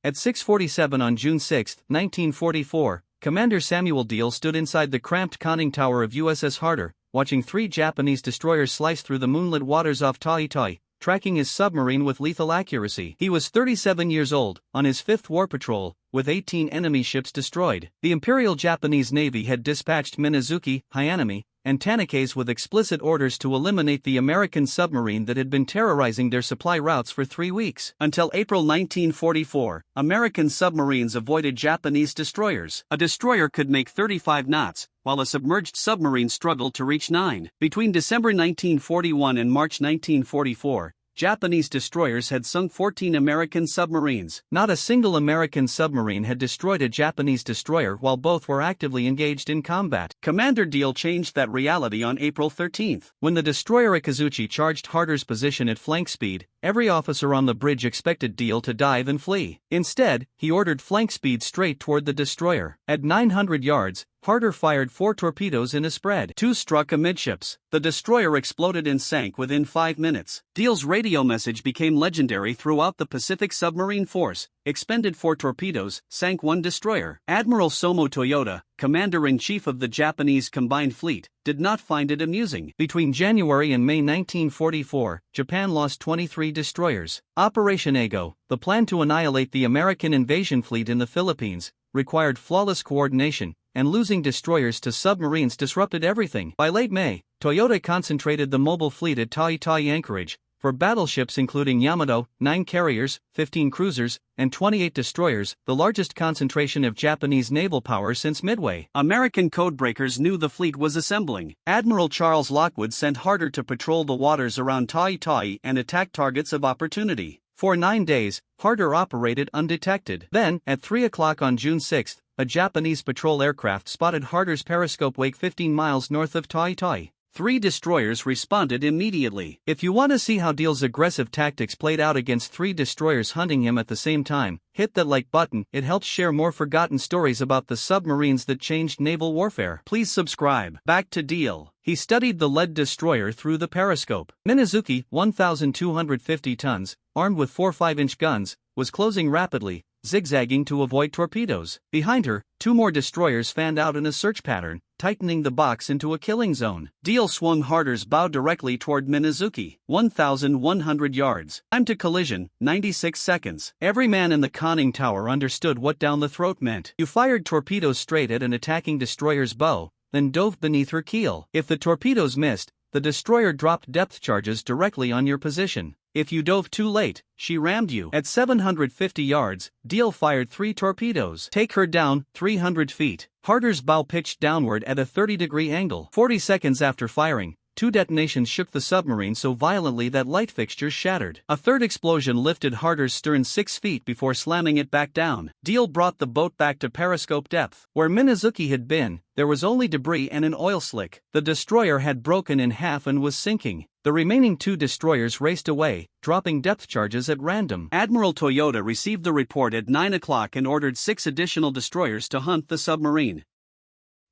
At 6:47 on June 6, 1944, Commander Samuel Deal stood inside the cramped conning tower of USS Harder, watching 3 Japanese destroyers slice through the moonlit waters off Tahitai, tracking his submarine with lethal accuracy. He was 37 years old, on his 5th war patrol, with 18 enemy ships destroyed. The Imperial Japanese Navy had dispatched Minazuki, Hyanami, and Tanakes with explicit orders to eliminate the American submarine that had been terrorizing their supply routes for 3 weeks. Until April 1944, American submarines avoided Japanese destroyers. A destroyer could make 35 knots, while a submerged submarine struggled to reach 9. Between December 1941 and March 1944, Japanese destroyers had sunk 14 American submarines. Not a single American submarine had destroyed a Japanese destroyer while both were actively engaged in combat. Commander Deal changed that reality on April 13. When the destroyer Ikazuchi charged Harder's position at flank speed, every officer on the bridge expected Deal to dive and flee. Instead, he ordered flank speed straight toward the destroyer. At 900 yards, Harder fired 4 torpedoes in a spread. 2 struck amidships. The destroyer exploded and sank within 5 minutes. Deal's radio message became legendary throughout the Pacific Submarine Force: expended 4 torpedoes, sank 1 destroyer. Admiral Somo Toyota, Commander-in-Chief of the Japanese Combined Fleet, did not find it amusing. Between January and May 1944, Japan lost 23 destroyers. Operation Ego, the plan to annihilate the American invasion fleet in the Philippines, required flawless coordination, and losing destroyers to submarines disrupted everything. By late May, Toyota concentrated the mobile fleet at Tahitai Anchorage, for battleships including Yamato, 9 carriers, 15 cruisers, and 28 destroyers, the largest concentration of Japanese naval power since Midway. American codebreakers knew the fleet was assembling. Admiral Charles Lockwood sent Harder to patrol the waters around Tahitai and attack targets of opportunity. For 9 days, Harder operated undetected. Then, at 3 o'clock on June 6, a Japanese patrol aircraft spotted Harder's periscope wake 15 miles north of Tahitai. 3 destroyers responded immediately. If you want to see how Deal's aggressive tactics played out against 3 destroyers hunting him at the same time, hit that like button. It helps share more forgotten stories about the submarines that changed naval warfare. Please subscribe. Back to Deal. He studied the lead destroyer through the periscope. Minazuki, 1,250 tons, armed with 4 5-inch guns, was closing rapidly, zigzagging to avoid torpedoes. Behind her, 2 more destroyers fanned out in a search pattern, tightening the box into a killing zone. Deal swung Harder's bow directly toward Minazuki. 1,100 yards. Time to collision, 96 seconds. Every man in the conning tower understood what down the throat meant. You fired torpedoes straight at an attacking destroyer's bow, then dove beneath her keel. If the torpedoes missed, the destroyer dropped depth charges directly on your position. If you dove too late, she rammed you. At 750 yards, Deal fired 3 torpedoes. Take her down, 300 feet. Harder's bow pitched downward at a 30-degree angle. 40 seconds after firing, 2 detonations shook the submarine so violently that light fixtures shattered. A third explosion lifted Harder's stern 6 feet before slamming it back down. Deal brought the boat back to periscope depth. Where Minazuki had been, there was only debris and an oil slick. The destroyer had broken in half and was sinking. The remaining 2 destroyers raced away, dropping depth charges at random. Admiral Toyota received the report at 9 o'clock and ordered 6 additional destroyers to hunt the submarine.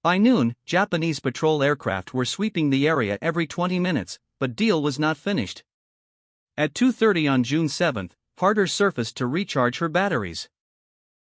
By noon, Japanese patrol aircraft were sweeping the area every 20 minutes, but Deal was not finished. At 2:30 on June 7, Harder surfaced to recharge her batteries.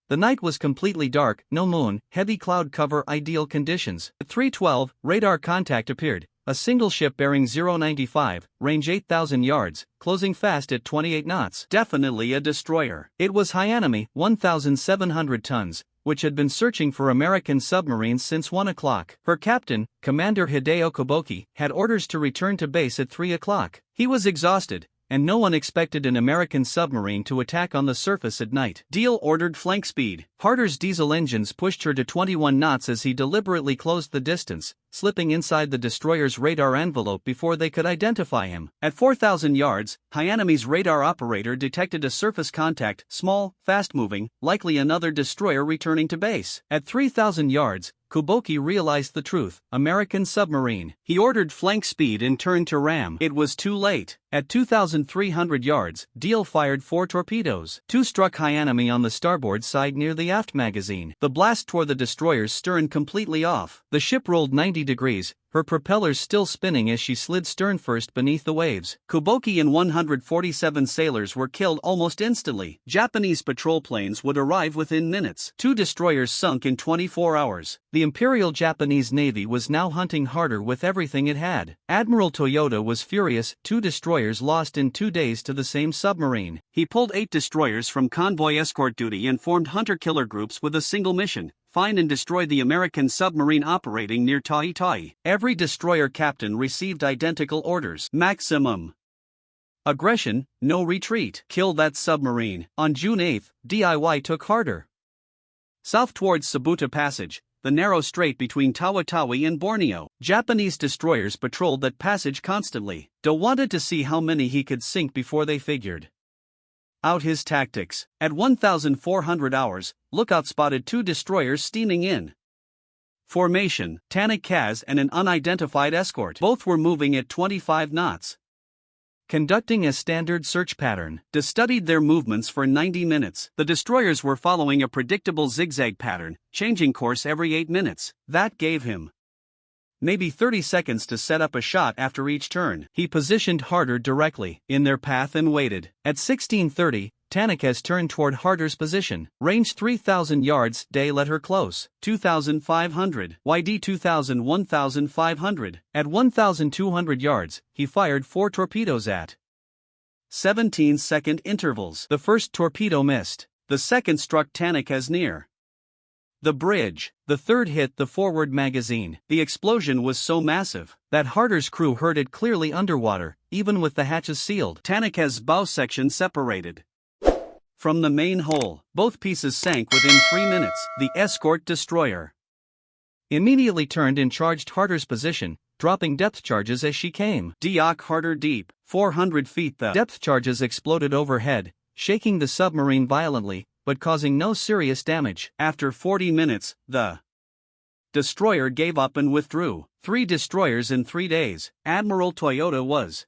The night was completely dark, no moon, heavy cloud cover, ideal conditions. At 3:12, radar contact appeared. A single ship bearing 095, range 8,000 yards, closing fast at 28 knots. Definitely a destroyer. It was Hyanami, 1,700 tons, which had been searching for American submarines since 1 o'clock. Her captain, Commander Hideo Koboki, had orders to return to base at 3 o'clock. He was exhausted, and no one expected an American submarine to attack on the surface at night. Deal ordered flank speed. Harder's diesel engines pushed her to 21 knots as he deliberately closed the distance, slipping inside the destroyer's radar envelope before they could identify him. At 4,000 yards, Hyanami's radar operator detected a surface contact, small, fast-moving, likely another destroyer returning to base. At 3,000 yards, Koboki realized the truth: American submarine. He ordered flank speed and turned to ram. It was too late. At 2,300 yards, Deal fired 4 torpedoes. 2 struck high enemy on the starboard side near the aft magazine. The blast tore the destroyer's stern completely off. The ship rolled 90 degrees, her propellers still spinning as she slid stern-first beneath the waves. Kuboki and 147 sailors were killed almost instantly. Japanese patrol planes would arrive within minutes. 2 destroyers sunk in 24 hours. The Imperial Japanese Navy was now hunting harder with everything it had. Admiral Toyota was furious. 2 destroyers lost in 2 days to the same submarine. He pulled 8 destroyers from convoy escort duty and formed hunter-killer groups with a single mission: find and destroy the American submarine operating near Tai. Every destroyer captain received identical orders: maximum aggression, no retreat. Kill that submarine. On June 8, DIY took harder south towards Sabuta Passage, the narrow strait between Tawi and Borneo. Japanese destroyers patrolled that passage constantly. Do wanted to see how many he could sink before they figured out his tactics. At 1,400 hours, Lookout spotted 2 destroyers steaming in formation: Tannik Kaz and an unidentified escort. Both were moving at 25 knots. Conducting a standard search pattern, De studied their movements for 90 minutes. The destroyers were following a predictable zigzag pattern, changing course every 8 minutes. That gave him maybe 30 seconds to set up a shot after each turn. He positioned Harder directly in their path and waited. At 16:30, Tannik turned toward Harder's position. Range 3,000 yards. Day let her close. 2,500. YD 2,000 1,500. At 1,200 yards, he fired 4 torpedoes at 17-second intervals. The first torpedo missed. The second struck Tannik near the bridge. The third hit the forward magazine. The explosion was so massive that Harder's crew heard it clearly underwater, even with the hatches sealed. Tannik's bow section separated from the main hull. Both pieces sank within 3 minutes. The escort destroyer immediately turned and charged Harder's position, dropping depth charges as she came. Diak Harder deep, 400 feet. The depth charges exploded overhead, shaking the submarine violently, but causing no serious damage. After 40 minutes, the destroyer gave up and withdrew. 3 destroyers in 3 days. Admiral Toyota was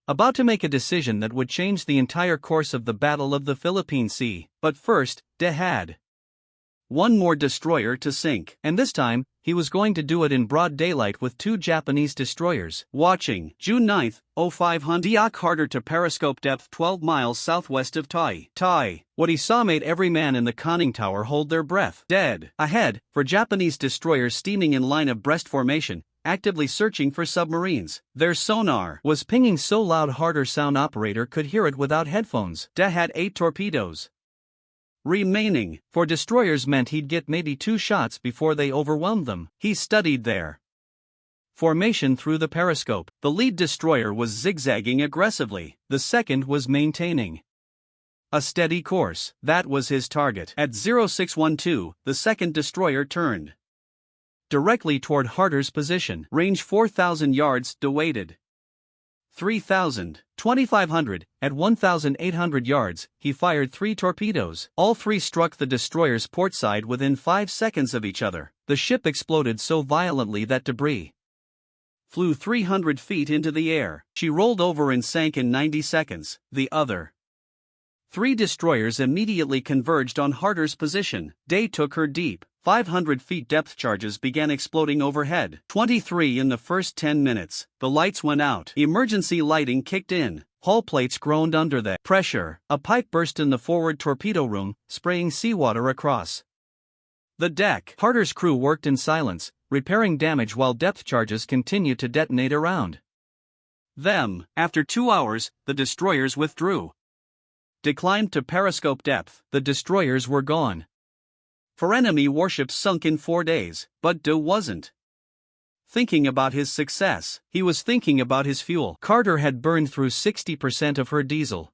about to make a decision that would change the entire course of the Battle of the Philippine Sea. But first, De had one more destroyer to sink. And this time, he was going to do it in broad daylight with 2 Japanese destroyers watching. June 9, 0500. Diak Harder to periscope depth 12 miles southwest of Tai. What he saw made every man in the conning tower hold their breath. Dead ahead, for Japanese destroyers steaming in line of breast formation, actively searching for submarines. Their sonar was pinging so loud Harder sound operator could hear it without headphones. De had 8 torpedoes remaining. For destroyers meant he'd get maybe 2 shots before they overwhelmed them. He studied their formation through the periscope. The lead destroyer was zigzagging aggressively. The second was maintaining a steady course. That was his target. At 0612, the second destroyer turned directly toward Harder's position. Range 4,000 yards. De waited 3,000. 2,500. At 1,800 yards, he fired 3 torpedoes. All 3 struck the destroyer's port side within 5 seconds of each other. The ship exploded so violently that debris flew 300 feet into the air. She rolled over and sank in 90 seconds. The other 3 destroyers immediately converged on Harder's position. Day took her deep. 500 feet depth charges began exploding overhead. 23 in the first 10 minutes. The lights went out. Emergency lighting kicked in. Hull plates groaned under the pressure. A pipe burst in the forward torpedo room, spraying seawater across the deck. Harder's crew worked in silence, repairing damage while depth charges continued to detonate around them. After 2 hours, the destroyers withdrew. Declined to periscope depth. The destroyers were gone. For enemy warships sunk in 4 days, but De wasn't thinking about his success. He was thinking about his fuel. Carter had burned through 60% of her diesel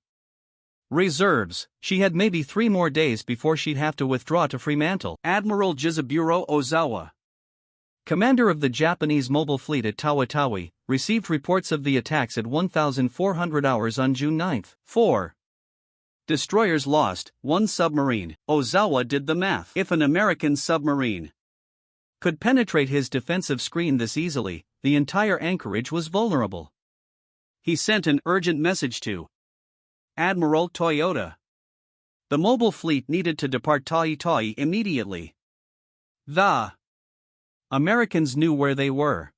reserves. She had maybe 3 more days before she'd have to withdraw to Fremantle. Admiral Jizaburo Ozawa, commander of the Japanese mobile fleet at Tawi, received reports of the attacks at 1,400 hours on June 9. 4 destroyers lost, 1 submarine. Ozawa did the math. If an American submarine could penetrate his defensive screen this easily, the entire anchorage was vulnerable. He sent an urgent message to Admiral Toyota. The mobile fleet needed to depart Taitoi immediately. The Americans knew where they were.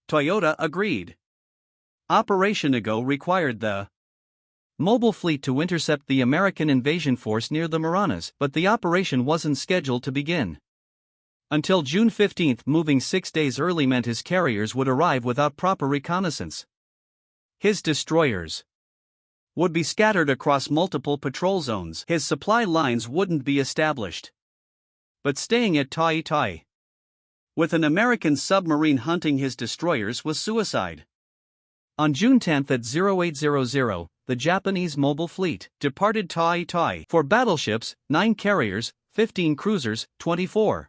Toyota agreed. Operation Ago required the mobile fleet to intercept the American invasion force near the Marianas, but the operation wasn't scheduled to begin until June 15. Moving 6 days early meant his carriers would arrive without proper reconnaissance. His destroyers would be scattered across multiple patrol zones. His supply lines wouldn't be established. But staying at Taitoi with an American submarine hunting his destroyers was suicide. On June 10 at 0800, the Japanese mobile fleet departed Taitoi for battleships, 9 carriers, 15 cruisers, 24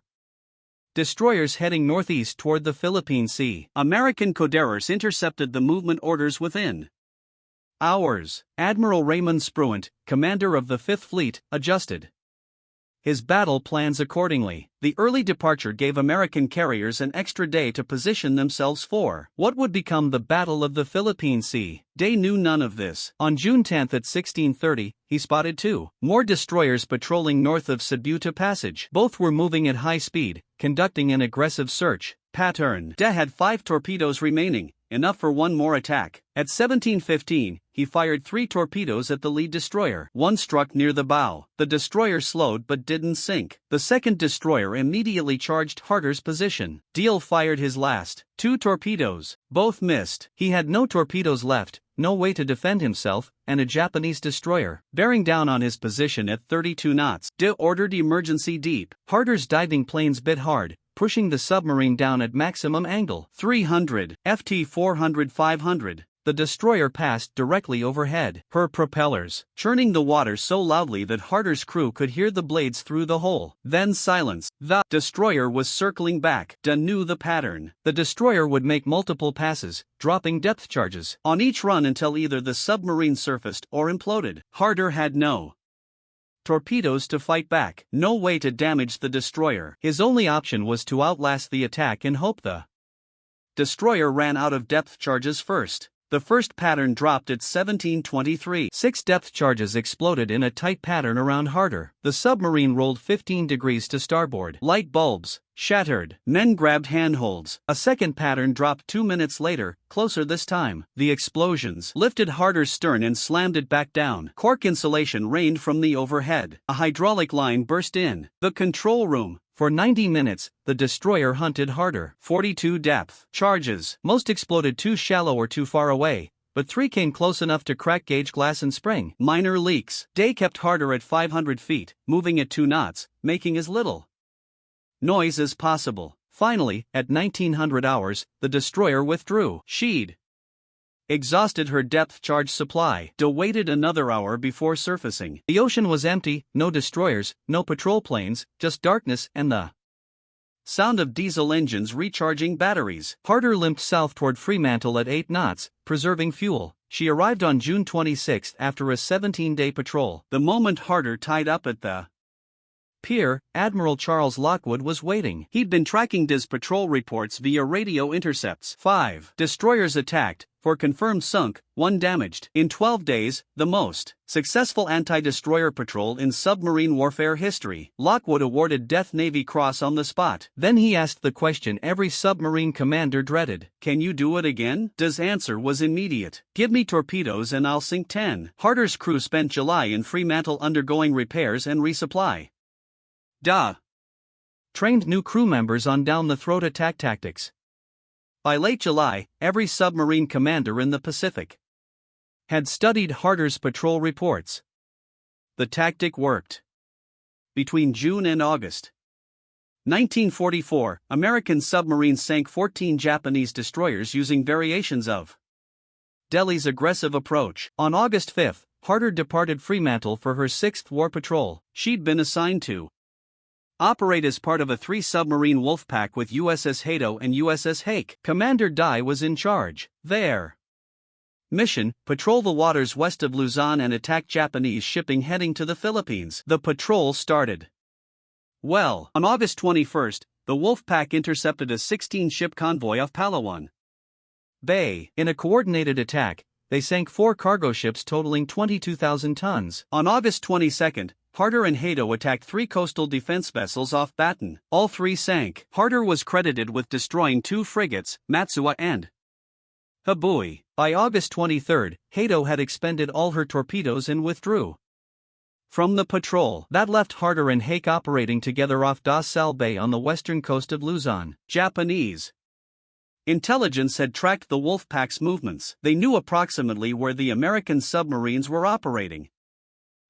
destroyers heading northeast toward the Philippine Sea. American coderers intercepted the movement orders within hours. Admiral Raymond Spruant, commander of the Fifth Fleet, adjusted his battle plans accordingly. The early departure gave American carriers an extra day to position themselves for what would become the Battle of the Philippine Sea. Day knew none of this. On June 10 at 1630, he spotted 2 more destroyers patrolling north of Cebuta Passage. Both were moving at high speed, conducting an aggressive search pattern. Day had 5 torpedoes remaining, enough for one more attack. At 17:15, he fired 3 torpedoes at the lead destroyer. One struck near the bow. The destroyer slowed but didn't sink. The second destroyer immediately charged Harder's position. Deal fired his last 2 torpedoes. Both missed. He had no torpedoes left, no way to defend himself, and a Japanese destroyer bearing down on his position at 32 knots. De ordered emergency deep. Harder's diving planes bit hard, pushing the submarine down at maximum angle. 300, FT 400 500. The destroyer passed directly overhead, her propellers churning the water so loudly that Harder's crew could hear the blades through the hole. Then silence. The destroyer was circling back. De knew the pattern. The destroyer would make multiple passes, dropping depth charges on each run until either the submarine surfaced or imploded. Harder had no torpedoes to fight back, no way to damage the destroyer. His only option was to outlast the attack and hope the destroyer ran out of depth charges first. The first pattern dropped at 17:23. 6 depth charges exploded in a tight pattern around Harder. The submarine rolled 15 degrees to starboard. Light bulbs shattered. Men grabbed handholds. A second pattern dropped 2 minutes later, closer this time. The explosions lifted Harder's stern and slammed it back down. Cork insulation rained from the overhead. A hydraulic line burst in the control room. For 90 minutes, the destroyer hunted Harder. 42 depth charges. Most exploded too shallow or too far away, but 3 came close enough to crack gauge glass and spring. Minor leaks. Day kept Harder at 500 feet, moving at 2 knots, making as little noise as possible. Finally, at 1900 hours, the destroyer withdrew. She'd exhausted her depth charge supply. De waited another hour before surfacing. The ocean was empty, no destroyers, no patrol planes, just darkness and the sound of diesel engines recharging batteries. Harder limped south toward Fremantle at 8 knots, preserving fuel. She arrived on June 26 after a 17-day patrol. The moment Harder tied up at the pier, Admiral Charles Lockwood was waiting. He'd been tracking De's patrol reports via radio intercepts. 5 destroyers attacked, 4 confirmed sunk, 1 damaged. In 12 days, the most successful anti-destroyer patrol in submarine warfare history. Lockwood awarded Death Navy Cross on the spot. Then he asked the question every submarine commander dreaded. Can you do it again? De's answer was immediate. Give me torpedoes and I'll sink 10. Harder's crew spent July in Fremantle undergoing repairs and resupply. Trained new crew members on down-the-throat attack tactics. By late July, every submarine commander in the Pacific had studied Harder's patrol reports. The tactic worked. Between June and August 1944, American submarines sank 14 Japanese destroyers using variations of Delhi's aggressive approach. On August 5, Harder departed Fremantle for her 6th war patrol. She'd been assigned to operate as part of a 3-submarine wolf pack with USS Hato and USS Hake. Commander Dai was in charge. Their mission: patrol the waters west of Luzon and attack Japanese shipping heading to the Philippines. The patrol started well. On August 21, the wolf pack intercepted a 16-ship convoy off Palawan. Bay. In a coordinated attack, they sank 4 cargo ships totaling 22,000 tons. On August 22, Harder and Hato attacked 3 coastal defense vessels off Baton. All 3 sank. Harder was credited with destroying 2 frigates, Matsuwa and Habui. By August 23, Hato had expended all her torpedoes and withdrew from the patrol. That left Harder and Hake operating together off Da Sal Bay on the western coast of Luzon. Japanese intelligence had tracked the Wolfpack's movements. They knew approximately where the American submarines were operating,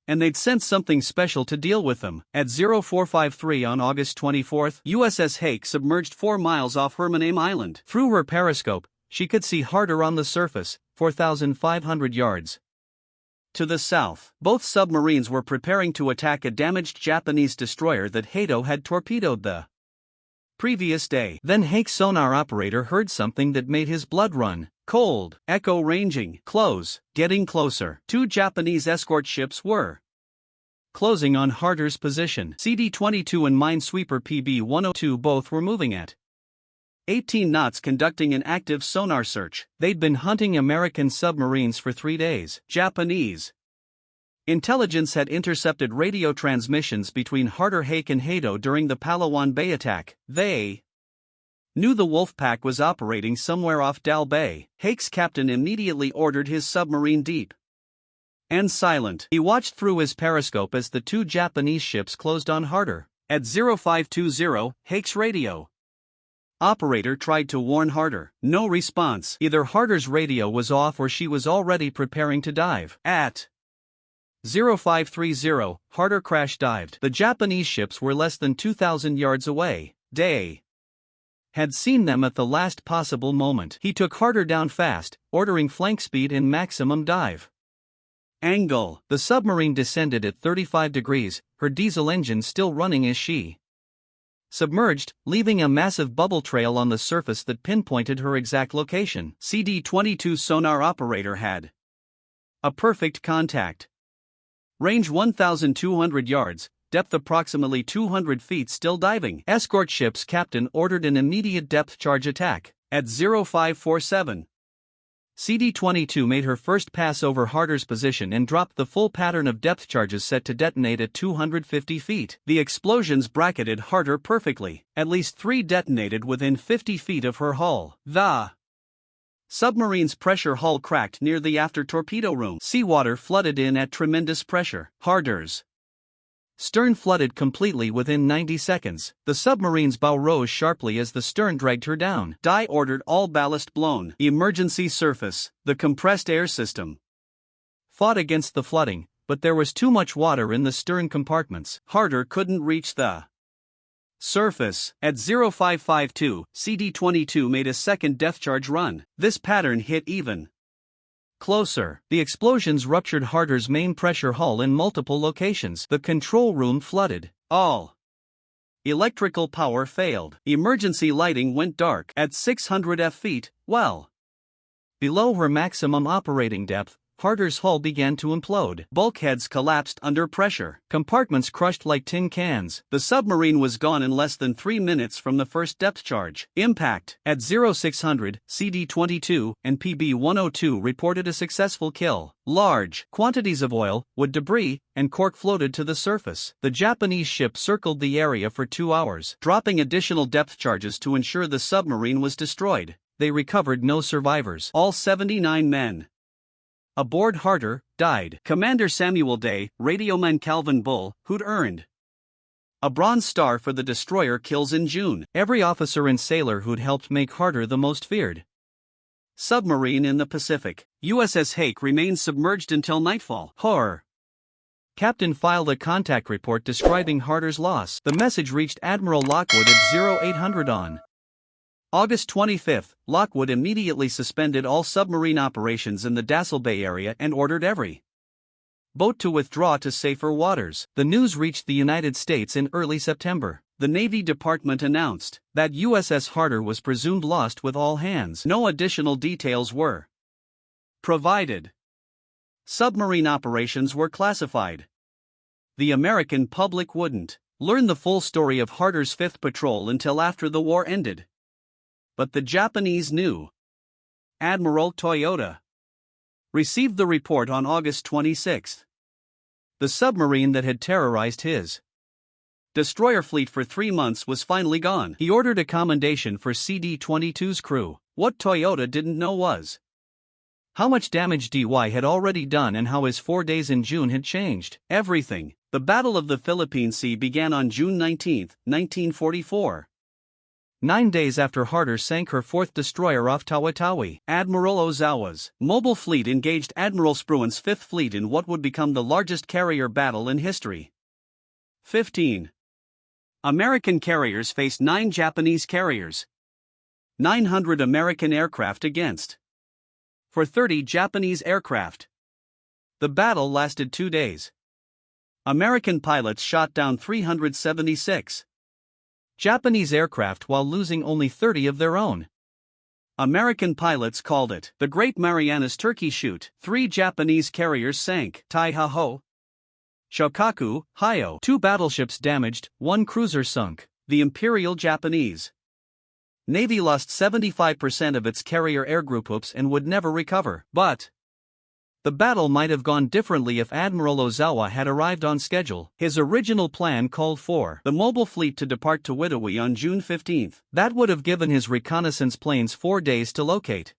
and they'd sent something special to deal with them. At 0453 on August 24, USS Hake submerged 4 miles off Hermaname Island. Through her periscope, she could see Harder on the surface, 4,500 yards to the south. Both submarines were preparing to attack a damaged Japanese destroyer that Hato had torpedoed the previous day. Then Hake's sonar operator heard something that made his blood run cold. Echo ranging. Close. Getting closer. 2 Japanese escort ships were closing on Harder's position. CD-22 and minesweeper PB-102 both were moving at 18 knots conducting an active sonar search. They'd been hunting American submarines for 3 days. Japanese intelligence had intercepted radio transmissions between Harder, Hake and Hato during the Palawan Bay attack. They knew the Wolfpack was operating somewhere off Dal Bay. Hake's captain immediately ordered his submarine deep and silent. He watched through his periscope as the 2 Japanese ships closed on Harder. At 0520, Hake's radio operator tried to warn Harder. No response. Either Harder's radio was off or she was already preparing to dive. At 0530, Harder crash dived. The Japanese ships were less than 2,000 yards away. Day had seen them at the last possible moment. He took Harder down fast, ordering flank speed and maximum dive angle. The submarine descended at 35 degrees, her diesel engine still running as she submerged, leaving a massive bubble trail on the surface that pinpointed her exact location. CD-22 sonar operator had a perfect contact. Range 1,200 yards, depth approximately 200 feet, still diving. Escort ship's captain ordered an immediate depth charge attack. At 0547, CD-22 made her first pass over Harder's position and dropped the full pattern of depth charges set to detonate at 250 feet. The explosions bracketed Harder perfectly. At least 3 detonated within 50 feet of her hull. The submarine's pressure hull cracked near the after torpedo room. Seawater flooded in at tremendous pressure. Harder's stern flooded completely within 90 seconds. The submarine's bow rose sharply as the stern dragged her down. Dye ordered all ballast blown. Emergency surface. The compressed air system fought against the flooding, but there was too much water in the stern compartments. Harder couldn't reach the surface. At 0552, CD-22 made a second depth charge run. This pattern hit even closer. The explosions ruptured Harder's main pressure hull in multiple locations. The control room flooded. All electrical power failed. Emergency lighting went dark. At 600 feet, well below her maximum operating depth, Harder's hull began to implode. Bulkheads collapsed under pressure. Compartments crushed like tin cans. The submarine was gone in less than 3 minutes from the first depth charge. Impact. At 0600, CD-22 and PB-102 reported a successful kill. Large quantities of oil, wood debris, and cork floated to the surface. The Japanese ship circled the area for 2 hours, dropping additional depth charges to ensure the submarine was destroyed. They recovered no survivors. All 79 men aboard Harder died. Commander Samuel Day, radioman Calvin Bull, who'd earned a Bronze Star for the destroyer kills in June. Every officer and sailor who'd helped make Harder the most feared submarine in the Pacific. USS Hake remains submerged until nightfall. Horror. Captain filed a contact report describing Harder's loss. The message reached Admiral Lockwood at 0800 on August 25, Lockwood immediately suspended all submarine operations in the Dassel Bay area and ordered every boat to withdraw to safer waters. The news reached the United States in early September. The Navy Department announced that USS Harder was presumed lost with all hands. No additional details were provided. Submarine operations were classified. The American public wouldn't learn the full story of Harder's 5th Patrol until after the war ended. But the Japanese knew. Admiral Toyota, received the report on August 26. The submarine that had terrorized his destroyer fleet for 3 months was finally gone. He ordered a commendation for CD-22's crew. What Toyota didn't know was how much damage WWII had already done and how his 4 days in June had changed everything. The Battle of the Philippine Sea began on June 19, 1944. 9 days after Harder sank her 4th destroyer off Tawi-Tawi, Admiral Ozawa's mobile fleet engaged Admiral Spruan's 5th fleet in what would become the largest carrier battle in history. 15. American carriers faced 9 Japanese carriers. 900 American aircraft against for 30 Japanese aircraft. The battle lasted 2 days. American pilots shot down 376 Japanese aircraft while losing only 30 of their own. American pilots called it the Great Marianas Turkey Shoot. 3 Japanese carriers sank: Taihaho, Shokaku, Hyo. 2 battleships damaged, 1 cruiser sunk. The Imperial Japanese Navy lost 75% of its carrier air groups and would never recover. But the battle might have gone differently if Admiral Ozawa had arrived on schedule. His original plan called for the mobile fleet to depart to WWII on June 15. That would have given his reconnaissance planes 4 days to locate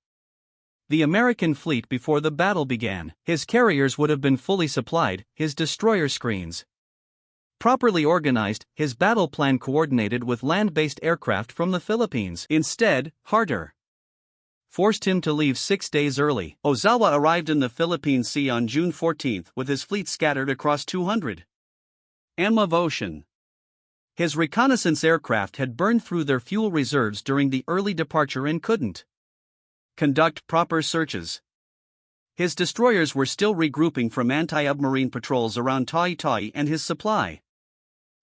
the American fleet before the battle began. His carriers would have been fully supplied, his destroyer screens properly organized, his battle plan coordinated with land-based aircraft from the Philippines. Instead, Harder forced him to leave 6 days early. Ozawa arrived in the Philippine Sea on June 14 with his fleet scattered across 200 m of ocean. His reconnaissance aircraft had burned through their fuel reserves during the early departure and couldn't conduct proper searches. His destroyers were still regrouping from anti-submarine patrols around Tawi-Tawi, and his supply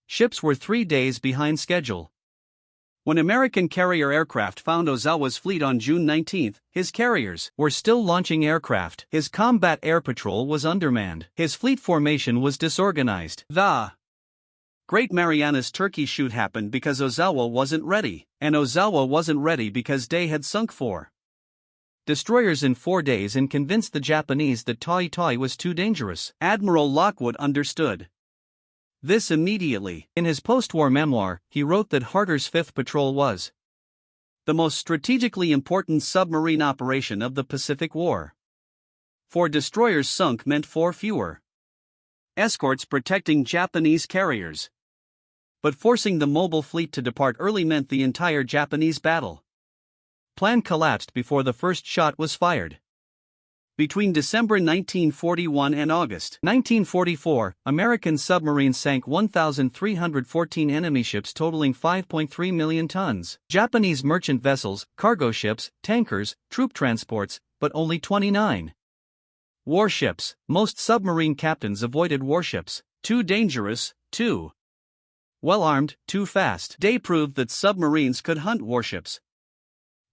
ships were 3 days behind schedule. When American carrier aircraft found Ozawa's fleet on June 19, his carriers were still launching aircraft. His combat air patrol was undermanned. His fleet formation was disorganized. The Great Marianas Turkey Shoot happened because Ozawa wasn't ready, and Ozawa wasn't ready because they had sunk 4 destroyers in 4 days and convinced the Japanese that Tawi-Tawi was too dangerous. Admiral Lockwood understood this immediately. In his post-war memoir, he wrote that Harder's 5th Patrol was the most strategically important submarine operation of the Pacific War. 4 destroyers sunk meant 4 fewer escorts protecting Japanese carriers. But forcing the mobile fleet to depart early meant the entire Japanese battle plan collapsed before the first shot was fired. Between December 1941 and August 1944, American submarines sank 1,314 enemy ships totaling 5.3 million tons. Japanese merchant vessels, cargo ships, tankers, troop transports, but only 29 warships. Most submarine captains avoided warships. Too dangerous, too well-armed, too fast. Day proved that submarines could hunt warships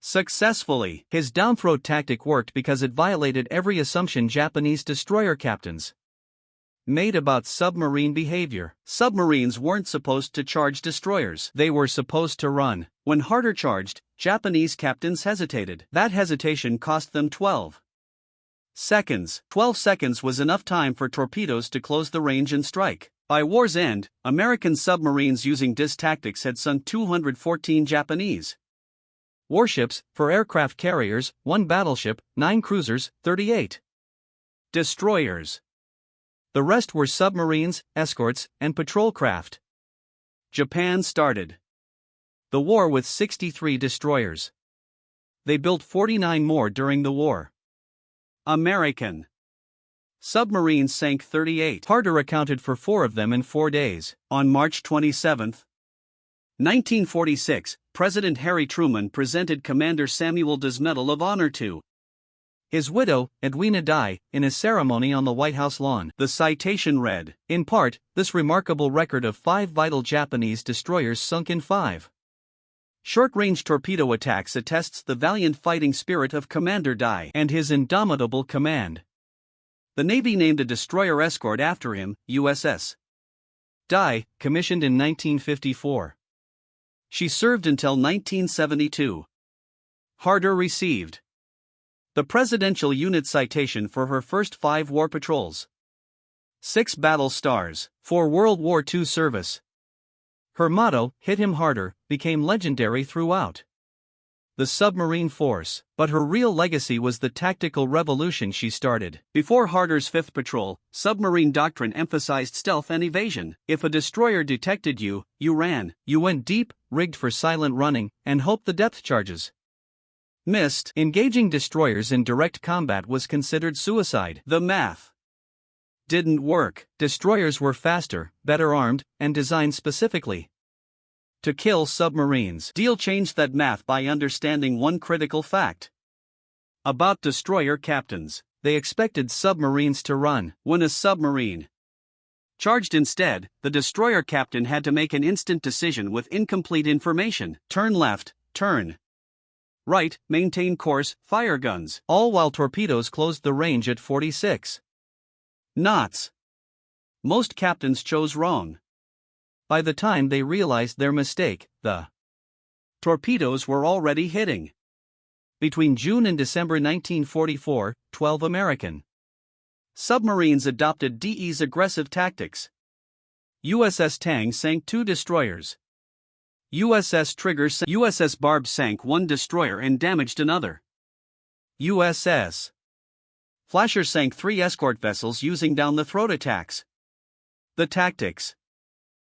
successfully. His downthrow tactic worked because it violated every assumption Japanese destroyer captains made about submarine behavior. Submarines weren't supposed to charge destroyers. They were supposed to run. When Harder charged, Japanese captains hesitated. That hesitation cost them 12 seconds. 12 seconds was enough time for torpedoes to close the range and strike. By war's end, American submarines using DIS tactics had sunk 214 Japanese warships, 4 aircraft carriers, 1 battleship, 9 cruisers, 38 destroyers. The rest were submarines, escorts, and patrol craft. Japan started the war with 63 destroyers. They built 49 more during the war. American submarines sank 38. Harder accounted for 4 of them in 4 days. On March 27, 1946, President Harry Truman presented Commander Samuel Dye's Medal of Honor to his widow, Edwina Dye, in a ceremony on the White House lawn. The citation read, in part, this remarkable record of 5 vital Japanese destroyers sunk in 5 short-range torpedo attacks attests the valiant fighting spirit of Commander Dye and his indomitable command. The Navy named a destroyer escort after him, USS Dye, commissioned in 1954. She served until 1972. Harder received The Presidential Unit Citation for her first 5 war patrols. 6 battle stars, for World War II service. Her motto, "Hit him harder," became legendary throughout the submarine force, but her real legacy was the tactical revolution she started. Before Harder's 5th Patrol, submarine doctrine emphasized stealth and evasion. If a destroyer detected you, you ran. You went deep, rigged for silent running, and hoped the depth charges missed. Engaging destroyers in direct combat was considered suicide. The math didn't work. Destroyers were faster, better armed, and designed specifically to kill submarines. Deal changed that math by understanding one critical fact about destroyer captains. They expected submarines to run. When a submarine charged instead, the destroyer captain had to make an instant decision with incomplete information. Turn left, turn right, maintain course, fire guns. All while torpedoes closed the range at 46 knots. Most captains chose wrong. By the time they realized their mistake, the torpedoes were already hitting. Between June and December 1944, 12 American submarines adopted DE's aggressive tactics. USS Tang sank 2 destroyers. USS Barb sank 1 destroyer and damaged another. USS Flasher sank 3 escort vessels using down-the-throat attacks. The tactics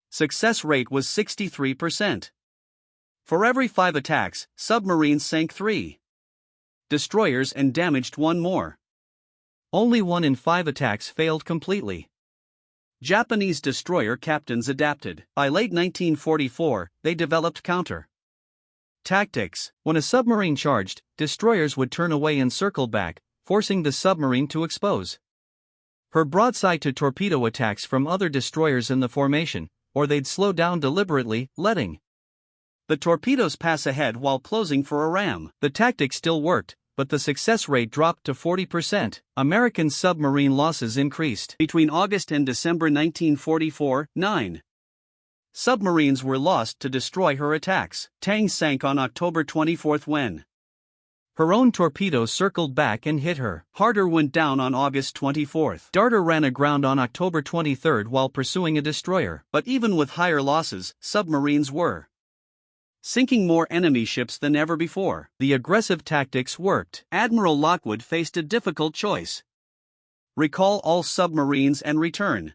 success rate was 63%. For every 5 attacks, submarines sank 3 destroyers and damaged 1 more. Only 1 in 5 attacks failed completely. Japanese destroyer captains adapted. By late 1944, they developed counter tactics. When a submarine charged, destroyers would turn away and circle back, forcing the submarine to expose her broadside to torpedo attacks from other destroyers in the formation, or they'd slow down deliberately, letting the torpedoes pass ahead while closing for a ram. The tactic still worked, but the success rate dropped to 40%. American submarine losses increased. Between August and December 1944, 9 submarines were lost to destroy her attacks. Tang sank on October 24 when her own torpedoes circled back and hit her. Harder went down on August 24. Darter ran aground on October 23 while pursuing a destroyer. But even with higher losses, submarines were sinking more enemy ships than ever before. The aggressive tactics worked. Admiral Lockwood faced a difficult choice: recall all submarines and return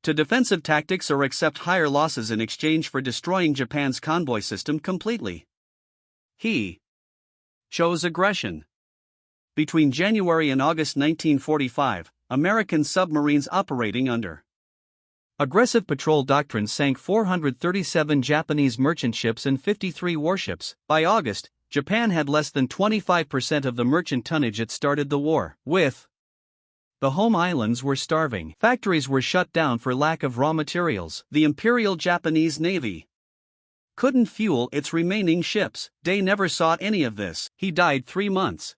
to defensive tactics or accept higher losses in exchange for destroying Japan's convoy system completely. He chose aggression. Between January and August 1945, American submarines operating under aggressive patrol doctrine sank 437 Japanese merchant ships and 53 warships. By August, Japan had less than 25% of the merchant tonnage it started the war with. The home islands were starving. Factories were shut down for lack of raw materials. The Imperial Japanese Navy couldn't fuel its remaining ships. Day never saw any of this. He died 3 months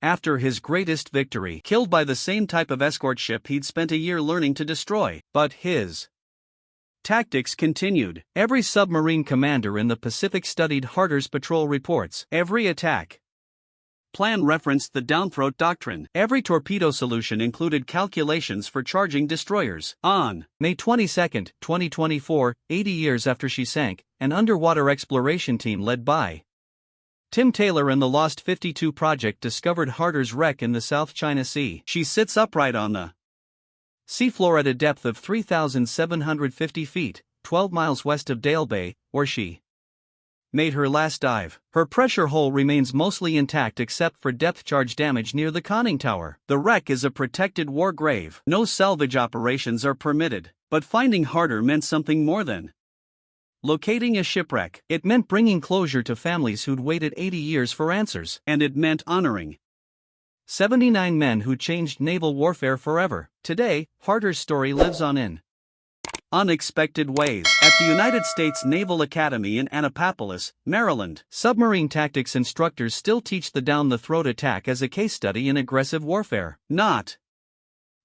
after his greatest victory, killed by the same type of escort ship he'd spent a year learning to destroy. But his tactics continued. Every submarine commander in the Pacific studied Harder's patrol reports. Every attack plan referenced the downthroat doctrine. Every torpedo solution included calculations for charging destroyers. On May 22, 2024, 80 years after she sank, an underwater exploration team led by Tim Taylor and the Lost 52 project discovered Harder's wreck in the South China Sea. She sits upright on the seafloor at a depth of 3,750 feet, 12 miles west of Dale Bay, where she made her last dive. Her pressure hull remains mostly intact except for depth charge damage near the conning tower. The wreck is a protected war grave. No salvage operations are permitted, but finding Harder meant something more than locating a shipwreck. It meant bringing closure to families who'd waited 80 years for answers. And it meant honoring 79 men who changed naval warfare forever. Today, Harder's story lives on in unexpected ways. At the United States Naval Academy in Annapolis, Maryland, submarine tactics instructors still teach the down-the-throat attack as a case study in aggressive warfare. Not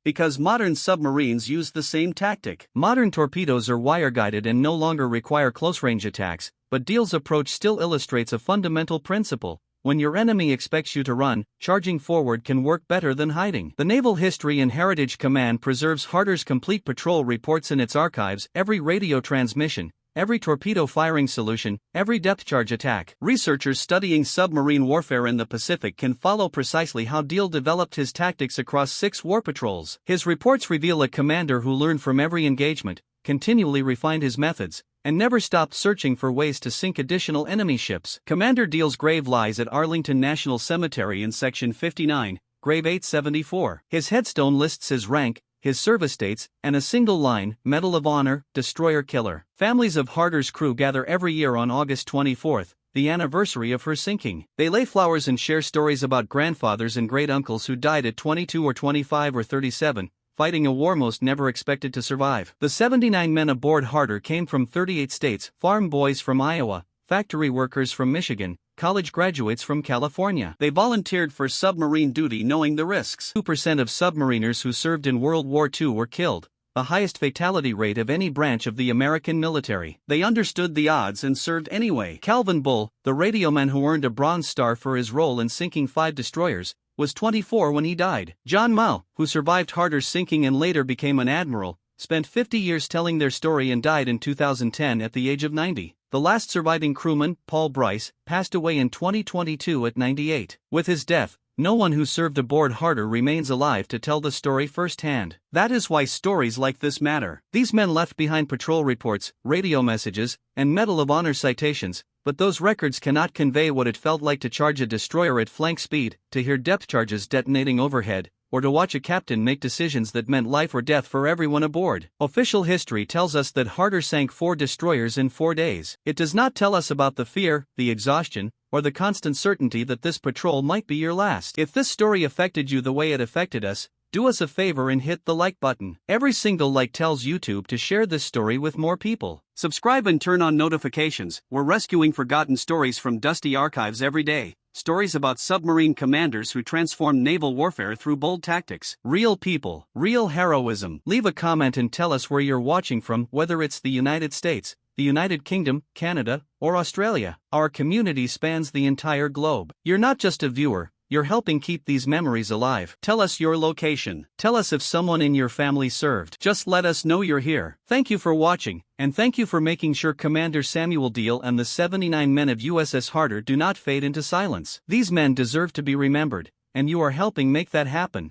because modern submarines use the same tactic. Modern torpedoes are wire-guided and no longer require close-range attacks, but Deal's approach still illustrates a fundamental principle: when your enemy expects you to run, charging forward can work better than hiding. The Naval History and Heritage Command preserves Harder's complete patrol reports in its archives, every radio transmission, every torpedo firing solution, every depth charge attack. Researchers studying submarine warfare in the Pacific can follow precisely how Deal developed his tactics across 6 war patrols. His reports reveal a commander who learned from every engagement, continually refined his methods, and never stopped searching for ways to sink additional enemy ships. Commander Deal's grave lies at Arlington National Cemetery in Section 59, grave 874. His headstone lists his rank, his service dates, and a single line, Medal of Honor, Destroyer Killer. Families of Harder's crew gather every year on August 24, the anniversary of her sinking. They lay flowers and share stories about grandfathers and great-uncles who died at 22 or 25 or 37, fighting a war most never expected to survive. The 79 men aboard Harder came from 38 states, farm boys from Iowa, factory workers from Michigan, college graduates from California. They volunteered for submarine duty knowing the risks. 2% of submariners who served in World War II were killed, the highest fatality rate of any branch of the American military. They understood the odds and served anyway. Calvin Bull, the radioman who earned a Bronze Star for his role in sinking 5 destroyers, was 24 when he died. John Mao, who survived Harder's sinking and later became an admiral, spent 50 years telling their story and died in 2010 at the age of 90. The last surviving crewman, Paul Bryce, passed away in 2022 at 98. With his death, no one who served aboard Harder remains alive to tell the story firsthand. That is why stories like this matter. These men left behind patrol reports, radio messages, and Medal of Honor citations, but those records cannot convey what it felt like to charge a destroyer at flank speed, to hear depth charges detonating overhead, or to watch a captain make decisions that meant life or death for everyone aboard. Official history tells us that Harder sank 4 destroyers in 4 days. It does not tell us about the fear, the exhaustion, or the constant certainty that this patrol might be your last. If this story affected you the way it affected us, do us a favor and hit the like button. Every single like tells YouTube to share this story with more people. Subscribe and turn on notifications. We're rescuing forgotten stories from dusty archives every day. Stories about submarine commanders who transformed naval warfare through bold tactics. Real people, real heroism. Leave a comment and tell us where you're watching from, whether it's the United States, the United Kingdom, Canada, or Australia. Our community spans the entire globe. You're not just a viewer, you're helping keep these memories alive. Tell us your location. Tell us if someone in your family served. Just let us know you're here. Thank you for watching, and thank you for making sure Commander Samuel Deal and the 79 men of USS Harder do not fade into silence. These men deserve to be remembered, and you are helping make that happen.